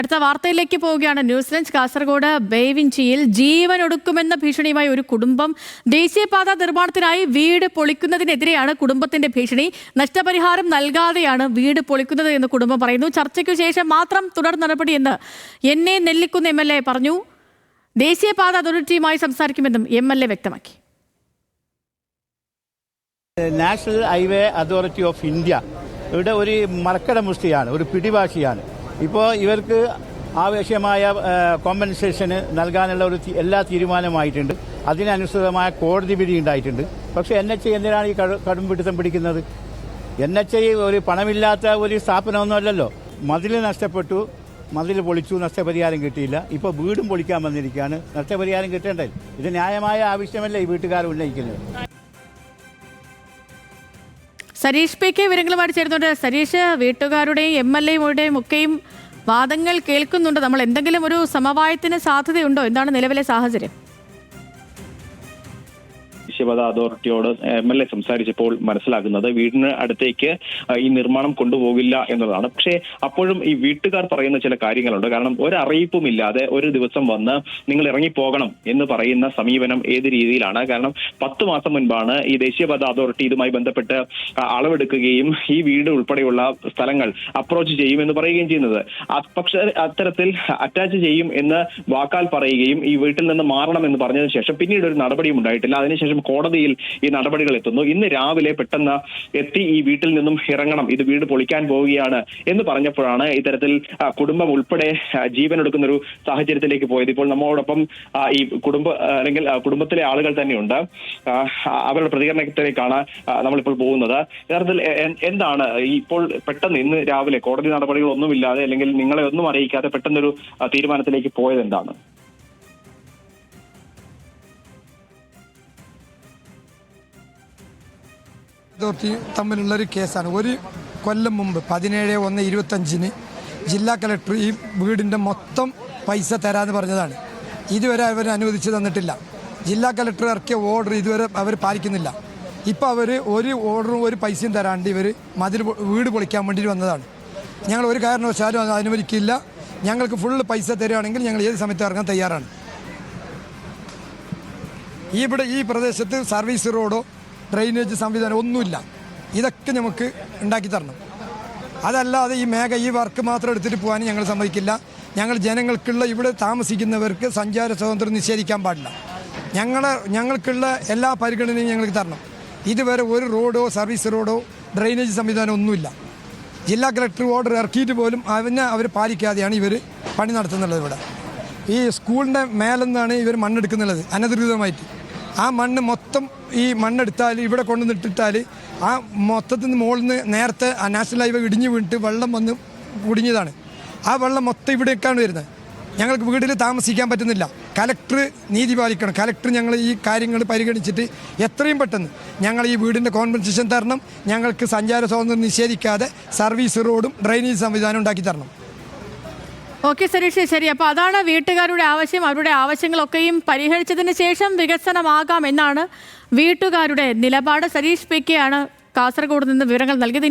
അടുത്ത വാർത്തയിലേക്ക് പോവുകയാണ്. ന്യൂസിലൻഡ് കാസർഗോഡ് ബേവിഞ്ചിയിൽ ജീവനൊടുക്കുമെന്ന ഭീഷണിയുമായി ഒരു കുടുംബം. ദേശീയപാത നിർമ്മാണത്തിനായി വീട് പൊളിക്കുന്നതിനെതിരെയാണ് കുടുംബത്തിന്റെ ഭീഷണി. നഷ്ടപരിഹാരം നൽകാതെയാണ് വീട് പൊളിക്കുന്നത് എന്ന് കുടുംബം പറയുന്നു. ചർച്ചയ്ക്കു ശേഷം മാത്രം തുടർ നടപടിയെന്ന് എന്നെ നെല്ലിക്കുന്ന് MLA പറഞ്ഞു. ദേശീയപാത അതോറിറ്റിയുമായി സംസാരിക്കുമെന്നും MLA വ്യക്തമാക്കി. National highway authority of India ഇവിടെ ഒരു മർക്കട മുഷ്ടിയാണ്, ഒരു പിടിവാശിയാണ്. ഇപ്പോൾ ഇവർക്ക് ആവശ്യമായ കോമ്പൻസേഷന് നൽകാനുള്ള എല്ലാ തീരുമാനമായിട്ടുണ്ട്. അതിനനുസൃതമായ കോടതി വിധി ഉണ്ടായിട്ടുണ്ട്. പക്ഷേ NHA എന്തിനാണ് ഈ കടുംപിടുത്തം പിടിക്കുന്നത്? NHA ഒരു പണമില്ലാത്ത ഒരു സ്ഥാപനമൊന്നുമല്ലല്ലോ. മതിൽ നഷ്ടപ്പെട്ടു, മതിൽ പൊളിച്ചു, നഷ്ടപരിഹാരം കിട്ടിയില്ല. ഇപ്പോൾ വീടും പൊളിക്കാൻ വന്നിരിക്കുകയാണ്, നഷ്ടപരിഹാരം കിട്ടേണ്ടത്. ഇത് ന്യായമായ ആവശ്യമല്ല ഈ വീട്ടുകാർ ഉന്നയിക്കുന്നത്. സരീഷ് PK വിവരങ്ങളുമായിട്ട് ചേരുന്നുണ്ട്. സരീഷ്, വീട്ടുകാരുടെയും MLAയുടെയും ഒക്കെയും വാദങ്ങൾ കേൾക്കുന്നുണ്ട്. നമ്മൾ എന്തെങ്കിലും ഒരു സമവായത്തിന് സാധ്യതയുണ്ടോ? എന്താണ് നിലവിലെ സാഹചര്യം? ദേശീയപാത അതോറിറ്റിയോട് MLA സംസാരിച്ചപ്പോൾ മനസ്സിലാക്കുന്നത് വീടിന് അടുത്തേക്ക് ഈ നിർമ്മാണം കൊണ്ടുപോകില്ല എന്നതാണ്. പക്ഷേ അപ്പോഴും ഈ വീട്ടുകാർ പറയുന്ന ചില കാര്യങ്ങളുണ്ട്. കാരണം ഒരറിയിപ്പുമില്ലാതെ ഒരു ദിവസം വന്ന് നിങ്ങൾ ഇറങ്ങിപ്പോകണം എന്ന് പറയുന്ന സമീപനം ഏത് രീതിയിലാണ്? കാരണം 10 മാസം മുൻപാണ് ഈ ദേശീയപാത അതോറിറ്റി ഇതുമായി ബന്ധപ്പെട്ട് അളവെടുക്കുകയും ഈ വീട് ഉൾപ്പെടെയുള്ള സ്ഥലങ്ങൾ അപ്രോച്ച് ചെയ്യുമെന്ന് പറയുകയും ചെയ്യുന്നത്. പക്ഷേ അത്തരത്തിൽ അറ്റാച്ച് ചെയ്യും എന്ന് വാക്കാൽ പറയുകയും ഈ വീട്ടിൽ നിന്ന് മാറണം എന്ന് പറഞ്ഞതിന് ശേഷം പിന്നീട് ഒരു നടപടിയും ഉണ്ടായിട്ടില്ല. അതിനുശേഷം കോടതിയിൽ ഈ നടപടികൾ എത്തുന്നു. ഇന്ന് രാവിലെ പെട്ടെന്ന് എത്തി ഈ വീട്ടിൽ നിന്നും ഇറങ്ങണം, ഇത് വീട് പൊളിക്കാൻ പോവുകയാണ് എന്ന് പറഞ്ഞപ്പോഴാണ് ഇത്തരത്തിൽ കുടുംബം ഉൾപ്പെടെ ജീവനെടുക്കുന്ന ഒരു സാഹചര്യത്തിലേക്ക് പോയത്. ഇപ്പോൾ നമ്മോടൊപ്പം ഈ അല്ലെങ്കിൽ കുടുംബത്തിലെ ആളുകൾ തന്നെയുണ്ട്. അവരുടെ പ്രതികരണത്തിലേക്കാണ് നമ്മളിപ്പോൾ പോകുന്നത്. യഥാർത്ഥത്തിൽ എന്താണ് ഇപ്പോൾ പെട്ടെന്ന് ഇന്ന് രാവിലെ കോടതി നടപടികളൊന്നുമില്ലാതെ അല്ലെങ്കിൽ നിങ്ങളെ ഒന്നും അറിയിക്കാതെ പെട്ടെന്നൊരു തീരുമാനത്തിലേക്ക് പോയത് എന്താണ്? അതോറിറ്റി തമ്മിലുള്ളൊരു കേസാണ്. ഒരു കൊല്ലം മുമ്പ് 17/1/25 ജില്ലാ കലക്ടർ ഈ വീടിൻ്റെ മൊത്തം പൈസ തരാമെന്ന് പറഞ്ഞതാണ്. ഇതുവരെ അവർ അനുവദിച്ച് തന്നിട്ടില്ല. ജില്ലാ കലക്ടർ ഇറക്കിയ ഓർഡർ ഇതുവരെ അവർ പാലിക്കുന്നില്ല. ഇപ്പോൾ അവർ ഒരു ഓർഡറും ഒരു പൈസയും തരാണ്ട് ഇവർ വീട് പൊളിക്കാൻ വേണ്ടി വന്നതാണ്. ഞങ്ങൾ ഒരു കാരണവശാലും അത് അനുവദിക്കില്ല. ഞങ്ങൾക്ക് ഫുള്ള് പൈസ തരികയാണെങ്കിൽ ഞങ്ങൾ ഏത് സമയത്ത് ഇറങ്ങാൻ തയ്യാറാണ്. ഈ പ്രദേശത്ത് സർവീസ് റോഡോ ഡ്രെയിനേജ് സംവിധാനം ഒന്നുമില്ല. ഇതൊക്കെ നമുക്ക് ഉണ്ടാക്കി തരണം. അതല്ലാതെ ഈ വർക്ക് മാത്രം എടുത്തിട്ട് പോകാൻ ഞങ്ങൾ സമ്മതിക്കില്ല. ഞങ്ങൾ ജനങ്ങൾക്കുള്ള ഇവിടെ താമസിക്കുന്നവർക്ക് സഞ്ചാര സ്വാതന്ത്ര്യം നിഷേധിക്കാൻ പാടില്ല. ഞങ്ങൾക്കുള്ള എല്ലാ പരിഗണനയും ഞങ്ങൾക്ക് തരണം. ഇതുവരെ ഒരു റോഡോ സർവീസ് റോഡോ ഡ്രെയിനേജ് സംവിധാനം ഒന്നുമില്ല. ജില്ലാ കളക്ടർ ഓർഡർ ഇറക്കിയിട്ട് പോലും അവർ പാലിക്കാതെയാണ് ഇവർ പണി നടത്തുന്നുള്ളത്. ഇവിടെ ഈ സ്കൂളിൻ്റെ മേലെന്നാണ് ഇവർ മണ്ണെടുക്കുന്നുള്ളത് അനധികൃതമായിട്ട്. ആ മണ്ണ് മൊത്തം ഈ മണ്ണെടുത്താൽ ഇവിടെ കൊണ്ടുവന്നിട്ടിട്ടാൽ ആ മൊത്തത്തിൽ നിന്ന് മുകളിൽ നിന്ന് നേരത്തെ ആ നാഷണൽ ഹൈവേ ഇടിഞ്ഞു വീണിട്ട് വെള്ളം വന്ന് കുടുങ്ങിയതാണ്. ആ വെള്ളം മൊത്തം ഇവിടേക്കാണ് വരുന്നത്. ഞങ്ങൾക്ക് വീട്ടിൽ താമസിക്കാൻ പറ്റുന്നില്ല. കലക്ടർ നീതി പാലിക്കണം. കലക്ടർ ഞങ്ങൾ ഈ കാര്യങ്ങൾ പരിഗണിച്ചിട്ട് എത്രയും പെട്ടെന്ന് ഞങ്ങൾ ഈ വീടിൻ്റെ കോമ്പൻസേഷൻ തരണം. ഞങ്ങൾക്ക് സഞ്ചാര സ്വാതന്ത്ര്യം നിഷേധിക്കാതെ സർവീസ് റോഡും ഡ്രെയിനേജ് സംവിധാനം ഉണ്ടാക്കി തരണം. ഓക്കെ സരീഷ്, ശരി. അപ്പോൾ അതാണ് വീട്ടുകാരുടെ ആവശ്യം. അവരുടെ ആവശ്യങ്ങളൊക്കെയും പരിഹരിച്ചതിന് ശേഷം വികസനമാകാം എന്നാണ് വീട്ടുകാരുടെ നിലപാട്. സരീഷ് PK ആണ് കാസർഗോഡ് നിന്ന് വിവരങ്ങൾ നൽകിയത്.